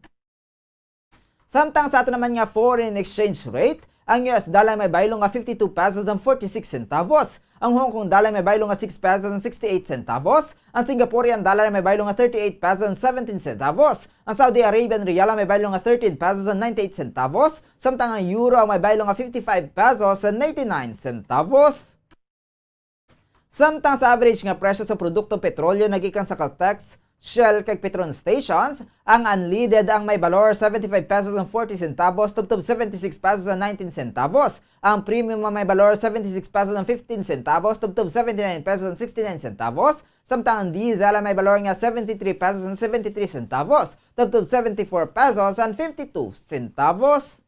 Samtang sa ato naman nga foreign exchange rate, ang US dollar may baylo nga 52 pesos and 46 centavos. Ang Hong Kong dollar may baylo nga 6 pesos and 68 centavos. Ang Singaporean dollar may baylo nga 38 pesos and 17 centavos. Ang Saudi Arabian Riyal may baylo nga 13 pesos and 98 centavos. Samtang ang Euro may baylo nga 55 pesos and 99 centavos. Samtang sa average nga presyo sa produktong petrolyo nagikan sa Caltex Shell kag Petron stations. Ang unleaded ang may valor 75 pesos and 40 centavos tubtob 76 pesos and 19 centavos. Ang premium ang may valor 76 pesos and 15 centavos tubtob 79 pesos and 69 centavos. Samtang ang diesel ang may valor nga 73 pesos and 73 centavos tubtob 74 pesos and 52 centavos.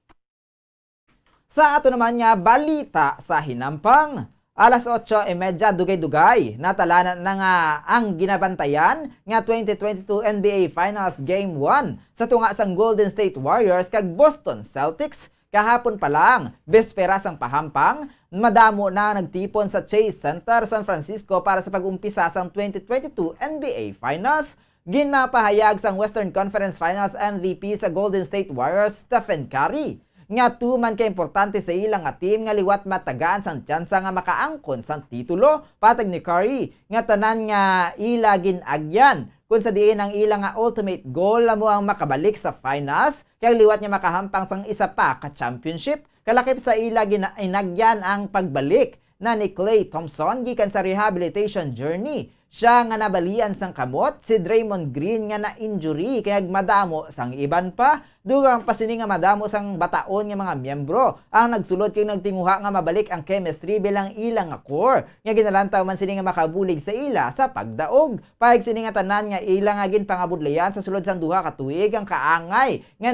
Sa ato naman nga balita sa hinampang. Alas 8:30 dugay-dugay, natalanan na nga ang ginabantayan nga 2022 NBA Finals Game 1 sa tunga sang Golden State Warriors kag Boston Celtics. Kahapon pa lang, bespera sang pahampang, madamo na nagtipon sa Chase Center, San Francisco para sa pag-umpisa sang 2022 NBA Finals. Ginmapahayag sang Western Conference Finals MVP sa Golden State Warriors, Stephen Curry. Nga tuman kay importante sa ilang nga team nga liwat matagaan sang tsansa nga makaangkon sang titulo. Patag ni Curry nga tanan nga ila ginagyan kung sa diin ang ilang nga ultimate goal mo ang makabalik sa finals kay liwat niya makahampang sang isa pa ka championship. Kalakip sa ila ginagyan ang pagbalik na ni Klay Thompson gikan sa rehabilitation journey. Siya nga nabalian sang kamot, si Draymond Green nga na-injury kaya madamo sang iban pa. Dugang pasini nga madamo sang bataon nga mga miyembro ang nagsulod kay nagtinguha nga mabalik ang chemistry bilang ilang nga core. Nga ginalantaw man sini nga makabulig sa ila sa pagdaog. Pahig sini nga tanan nga ila nga ginpangabudlayan sa sulod sang duha ka tuig ang kaangay nga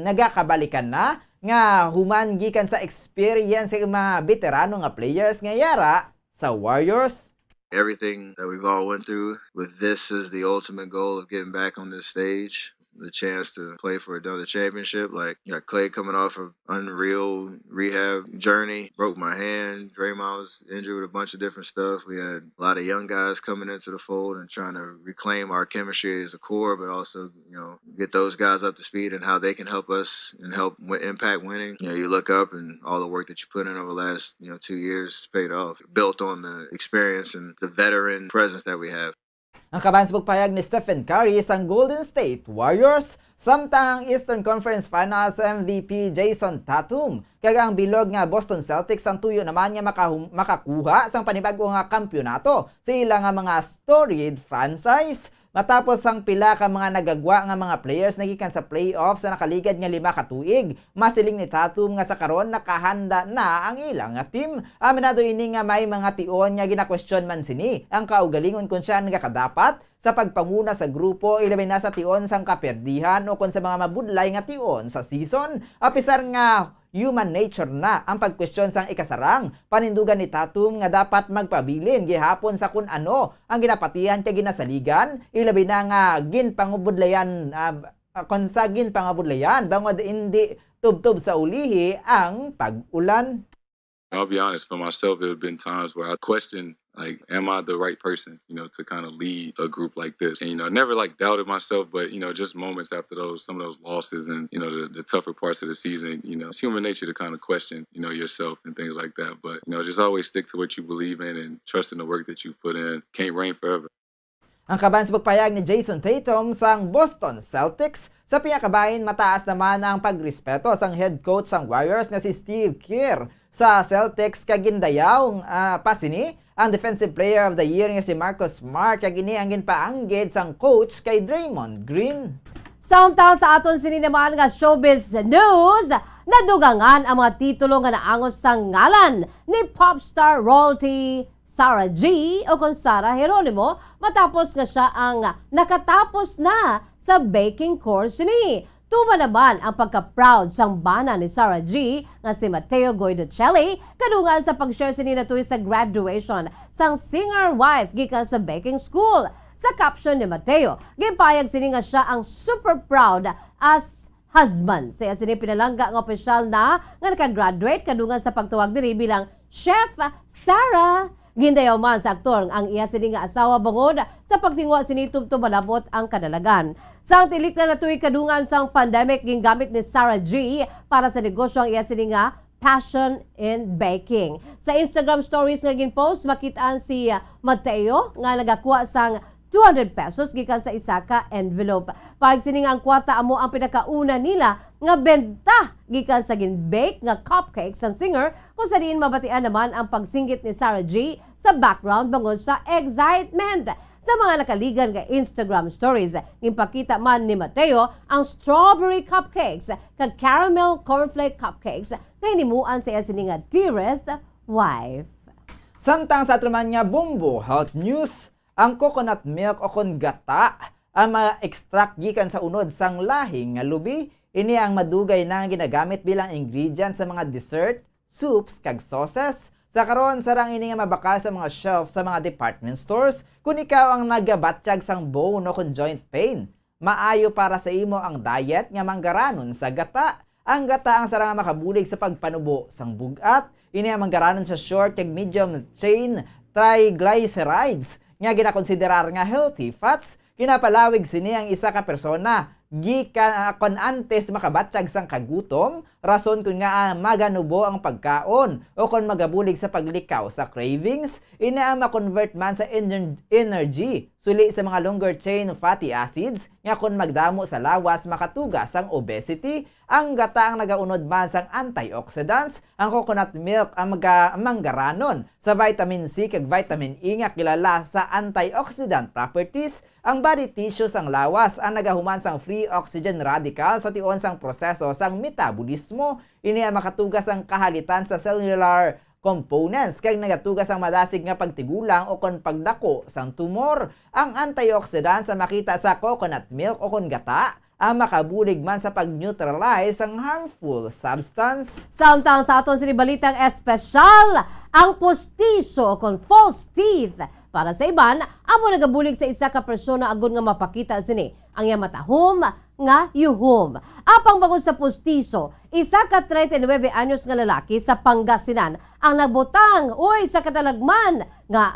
nagakabalikan na nga human gikan sa experience sa mga veterano nga players nga yara sa Warriors. Everything that we've all went through with this is the ultimate goal of getting back on this stage. The chance to play for another championship. Like, you got Clay coming off of unreal rehab journey, broke my hand. Draymond was injured with a bunch of different stuff. We had a lot of young guys coming into the fold and trying to reclaim our chemistry as a core, but also, get those guys up to speed and how they can help us and help impact winning. You look up and all the work that you put in over the last, 2 years paid off. Built on the experience and the veteran presence that we have. Ang kabansbog payag ni Stephen Curry sang Golden State Warriors, samtang Eastern Conference Finals MVP Jason Tatum kag ang bilog nga Boston Celtics ang tuyo naman nga makakuha sang panibag-o nga kampyonato sa ilang nga mga storied franchise. Matapos ang pila ka mga nagagwa nga mga players nagikan sa playoffs sa nakaligad nga 5 ka tuig, masiling ni Tatum nga sa karon nakahanda na ang ilang nga team. Aminado ini nga may mga tion nga gina-question man sini ang kaugalingon kung siya nga kadapat sa pagpanguna sa grupo, ilabay na sa tion sang kaperdihan o kung sa mga mabudlay nga tion sa season. Apisar nga human nature na ang pag-question sang ikasarang panindugan ni Tatum nga dapat magpabilin gihapon sa kun ano ang ginapatihan kay ginasaligan, ilabi na nga ginpangubudlayan bangod hindi tubtob sa ulihi ang pag-ulan. I'll be honest, for myself, there have been times where I questioned, am I the right person, to kind of lead a group like this? And, I never doubted myself, but, just moments after some of those losses and, the tougher parts of the season, it's human nature to kind of question, yourself and things like that. But, just always stick to what you believe in and trust in the work that you put in. Can't rain forever. Ang kabansbog payag ni Jason Tatum sang Boston Celtics. Sa pinakabahin, mataas naman ang pagrespeto sang head coach sang Warriors na si Steve Kerr. Sa Celtics kagindayaw pasini ang Defensive Player of the Year nga si Marcus Smart kag ini ang ginpaanggid sang coach kay Draymond Green. Samtang sa aton sini naman nga showbiz news, nadugangan ang mga titulo nga naangos sang ngalan ni popstar royalty Sarah G o kung Sarah Geronimo matapos nga siya ang nakatapos na sa baking course ni. Tuma naman ang pagka-proud sang bana ni Sarah G nga si Mateo Goidocelli kadungan sa pag-share sini natuloy sa graduation sang singer wife gikan sa baking school. Sa caption ni Mateo, gimpayag sini nga siya ang super proud as husband. Saya sini pinalangga nga opisyal na nga nakagraduate kadungan sa pagtuwag diri bilang Chef Sarah. Gindayaw man sa aktor ang iya sini nga asawa bangod sa pagtingwa sini tubtob malabot ang kadalagan. Sang tilik na natuig kadungan sang pandemic gingamit ni Sarah G para sa negosyo ang iya sini nga passion in baking. Sa Instagram stories nga ginpost makitaan si Mateo nga nagakuha sang 200 pesos gikan sa isa ka envelope. Pag sini nga ang kwarta amo ang pinakauna nila nga benta gikan sa gin-bake nga cupcakes ang singer kung sa diin mabatian naman ang pagsinggit ni Sarah G sa background bangod sa excitement. sa mga nakaligan nga Instagram stories. Gimpakita man ni Mateo ang strawberry cupcakes kag caramel cornflake cupcakes nga hinimuan sa iya sini nga dearest wife. Samtang sa atraman nga Bombo Health News, ang coconut milk o kon gata ang ma-extract gikan sa unod sang lahing nga lubi, ini ang madugay na ginagamit bilang ingredient sa mga dessert, soups kag sauces. Sa karon sarang ini nga mabakal sa mga shelf sa mga department stores kung ikaw ang nagabatsyag sang bone o kung joint pain. Maayo para sa imo ang diet nga manggaranon sa gata. Ang gata ang sarang makabulig sa pagpanubo sang bugat. Ini ang manggaranon sa short kag medium chain triglycerides nga ginakonsiderar nga healthy fats. Kinapalawig sini ang isa ka persona gikan kon antes makabatsyag sang kagutom, rason kun nga maganubo ang pagkaon o kon magabulig sa paglikaw sa cravings, ina ang ma-convert man sa energy suli sa mga longer chain fatty acids nga kon magdamo sa lawas makatuga sang obesity. Ang gata ang nagaunod man sang antioxidants. Ang coconut milk ang manggaranon sa vitamin C kag vitamin E nga kilala sa antioxidant properties. Ang body tissue sang lawas ang nagahuman sang free oxygen radical sa tion sang proseso sang metabolismo. Ini ang makatugas ang kahalitan sa cellular components kag nagatugas ang madasig nga pagtigulang o kon pagdako sang tumor. Ang antioxidants ang makita sa coconut milk o kon gata ang makabulig man sa pag-neutralize ang harmful substance. Samtang sa aton sinibalitang espesyal, ang postiso o kon false teeth. Para sa iban, amo nagabulig sa isa ka persona agon nga mapakita sini ang iya matahom nga yuhom. Apang bangod sa postiso, isa ka 39 anyos nga lalaki sa Pangasinan ang nagbutang sa katalagman nga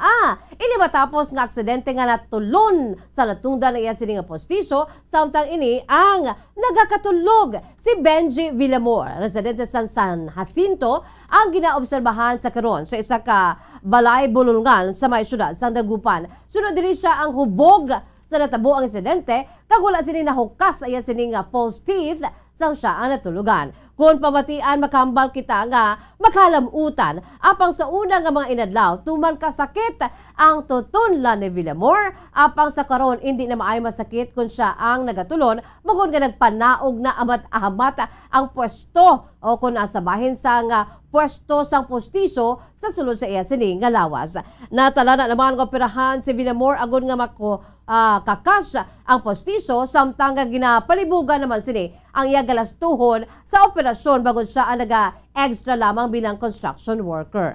ini matapos nga aksidente nga natulon sa natungdan ng iya sini nga postiso. Samtang ini ang nagakatulog si Benji Villamor, residente sa San Jacinto, ang ginaobserbahan sa karon sa isa ka balay bulungan sa may syudad sa Dagupan. Sunod diri siya ang hubog sa natabo ang insidente kag wala sini nahukas iya sini nga false teeth sang siya ang natulugan. Kung pamatian makambal kita nga makalamutan apang sa una nga mga inadlaw tuman kasakit ang tutunlan ni Villamor, apang sa karon hindi na maay masakit kung siya ang nagatulon bukod nga nagpanaog na amat-ahamat ang pwesto o kung nasa bahin sa nga pwesto sang postiso sa sulod sa iya sini nga lawas. Natala na naman nga operahan si Villamor agon nga kakas ang postiso samtang nga ginapalibugan naman sini ang iya galastuhon sa operasyon bagod siya ang naga-extra lamang bilang construction worker.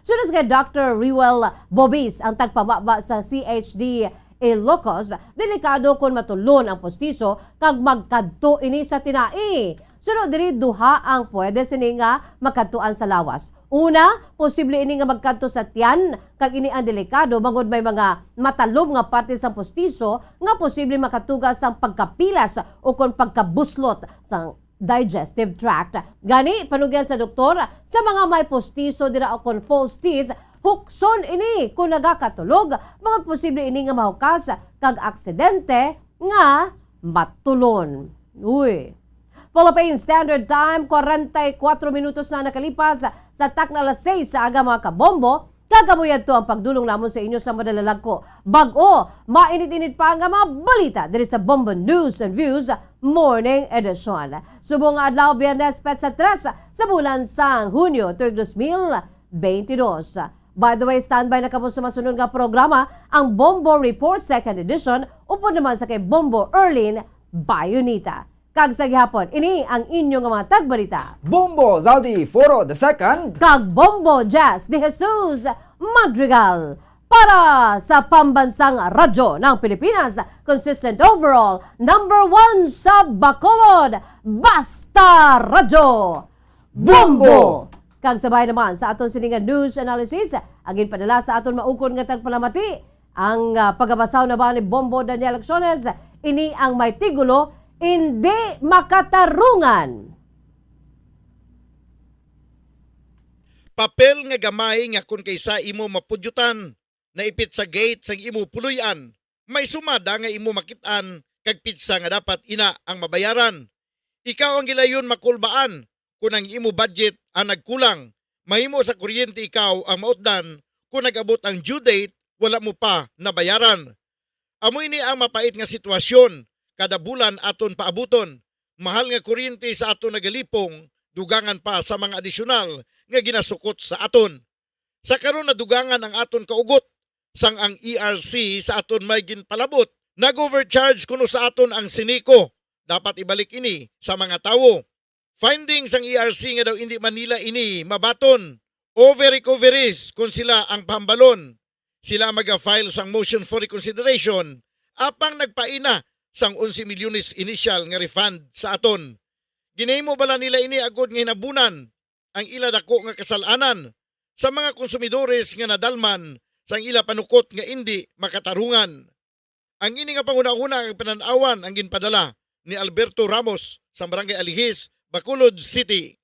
Sunod nga Dr. Riwel Bobis ang tagpamaba sa CHD Ilocos, delikado kung matulon ang postiso kag magkadto ini sa tinai. Sunod diri duha ang pwede sini nga makadtuan sa lawas. Una, posible ini nga magkadto sa tiyan kag ini ang delikado bangod may mga matalob nga parte sa postiso nga posible makatugas sang pagkapilas o kon pagkabuslot sang digestive tract. Gani panugyan sa doktor sa mga may postiso dira o kon false teeth, hukson ini kung nagakatulog, mga posible ini nga mahukas kag aksidente nga matulon. Philippine Standard Time, 44 minutos na nakalipas sa takna alas 6 sa aga mga kabombo. Kagamuyad to ang pagdulong namon sa inyo sa madalalag ko. Bag-o, mainit-init pa nga mga balita diri sa Bombo News and Views Morning Edition. Subong adlaw Biyernes petsa 3 sa bulan sang Hunyo tuig 2022. By the way, standby na kamo sa masunod nga programa, ang Bombo Report 2nd Edition, upod naman sa kay Bombo Erlin Bayonita. Kag sa gihapon, ini ang inyong mga tagbalita. Bombo Zaldi Foro II kag Bombo Jazz de Jesus Madrigal para sa pambansang radyo ng Pilipinas, consistent overall, #1 sa Bacolod, Basta Radyo Bombo! Kag sabay naman sa aton sininga news analysis, agin padala sa aton maukon nga tagpalamati, ang pagabasaw na ba ni Bombo Daniel Acciones, ini ang may tigulo, hindi makatarungan. Papel nga gamay nga kung kaysa imo mapudyutan, naipit sa gate sang imo puluyan, may sumada nga imo makitaan, kag pitsa nga dapat ina ang mabayaran. Ikaw ang gilayon makulbaan, kung ang imo budget ang nagkulang, mahimo sa kuryente ikaw ang mautdan, kung nag-abot ang due date, wala mo pa nabayaran. Amoy ni ang mapait nga sitwasyon, kada bulan aton paabuton. Mahal nga kuryente sa aton nagalipong, dugangan pa sa mga adisyonal nga ginasukot sa aton. Sa karon na dugangan ang aton kaugot, sang ang ERC sa aton may ginpalabot, nag-overcharge kuno sa aton ang siniko. Dapat ibalik ini sa mga tawo. Findings ang ERC nga daw hindi Manila ini mabaton. Over-recoveries kung sila ang pambalon. Sila mag-file sang motion for reconsideration apang nagpaina sang 11 milyones initial nga refund sa aton. Ginahimo bala nila ini agod nga hinabunan ang ila dako nga kasalanan sa mga konsumidores nga nadalman sang ila panukot nga hindi makatarungan. Ang ini nga panguna-una ang pananawan ang ginpadala ni Alberto Ramos sa Barangay Alihis, Bacolod City.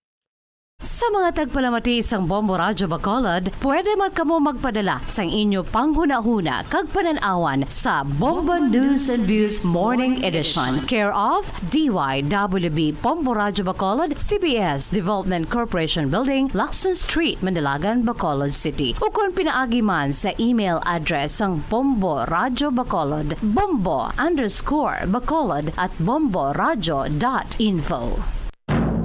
Sa mga tagpalamati sang Bombo Radyo Bacolod, pwede man kamo magpadala sang inyo panghuna-huna kag pananawan sa Bombo News and Views Morning Edition. Care of DYWB Bombo Radyo Bacolod, CBS Development Corporation Building, Lacson Street, Mandalagan, Bacolod City. O kung pinaagi man sa email address sang Bombo Radyo Bacolod, bombo_bacolod@bomboradyo.info.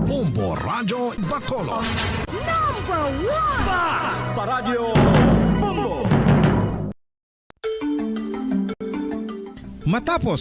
Bombo Radyo Bacolod. Number 1! Basta Radio Bombo! Matapos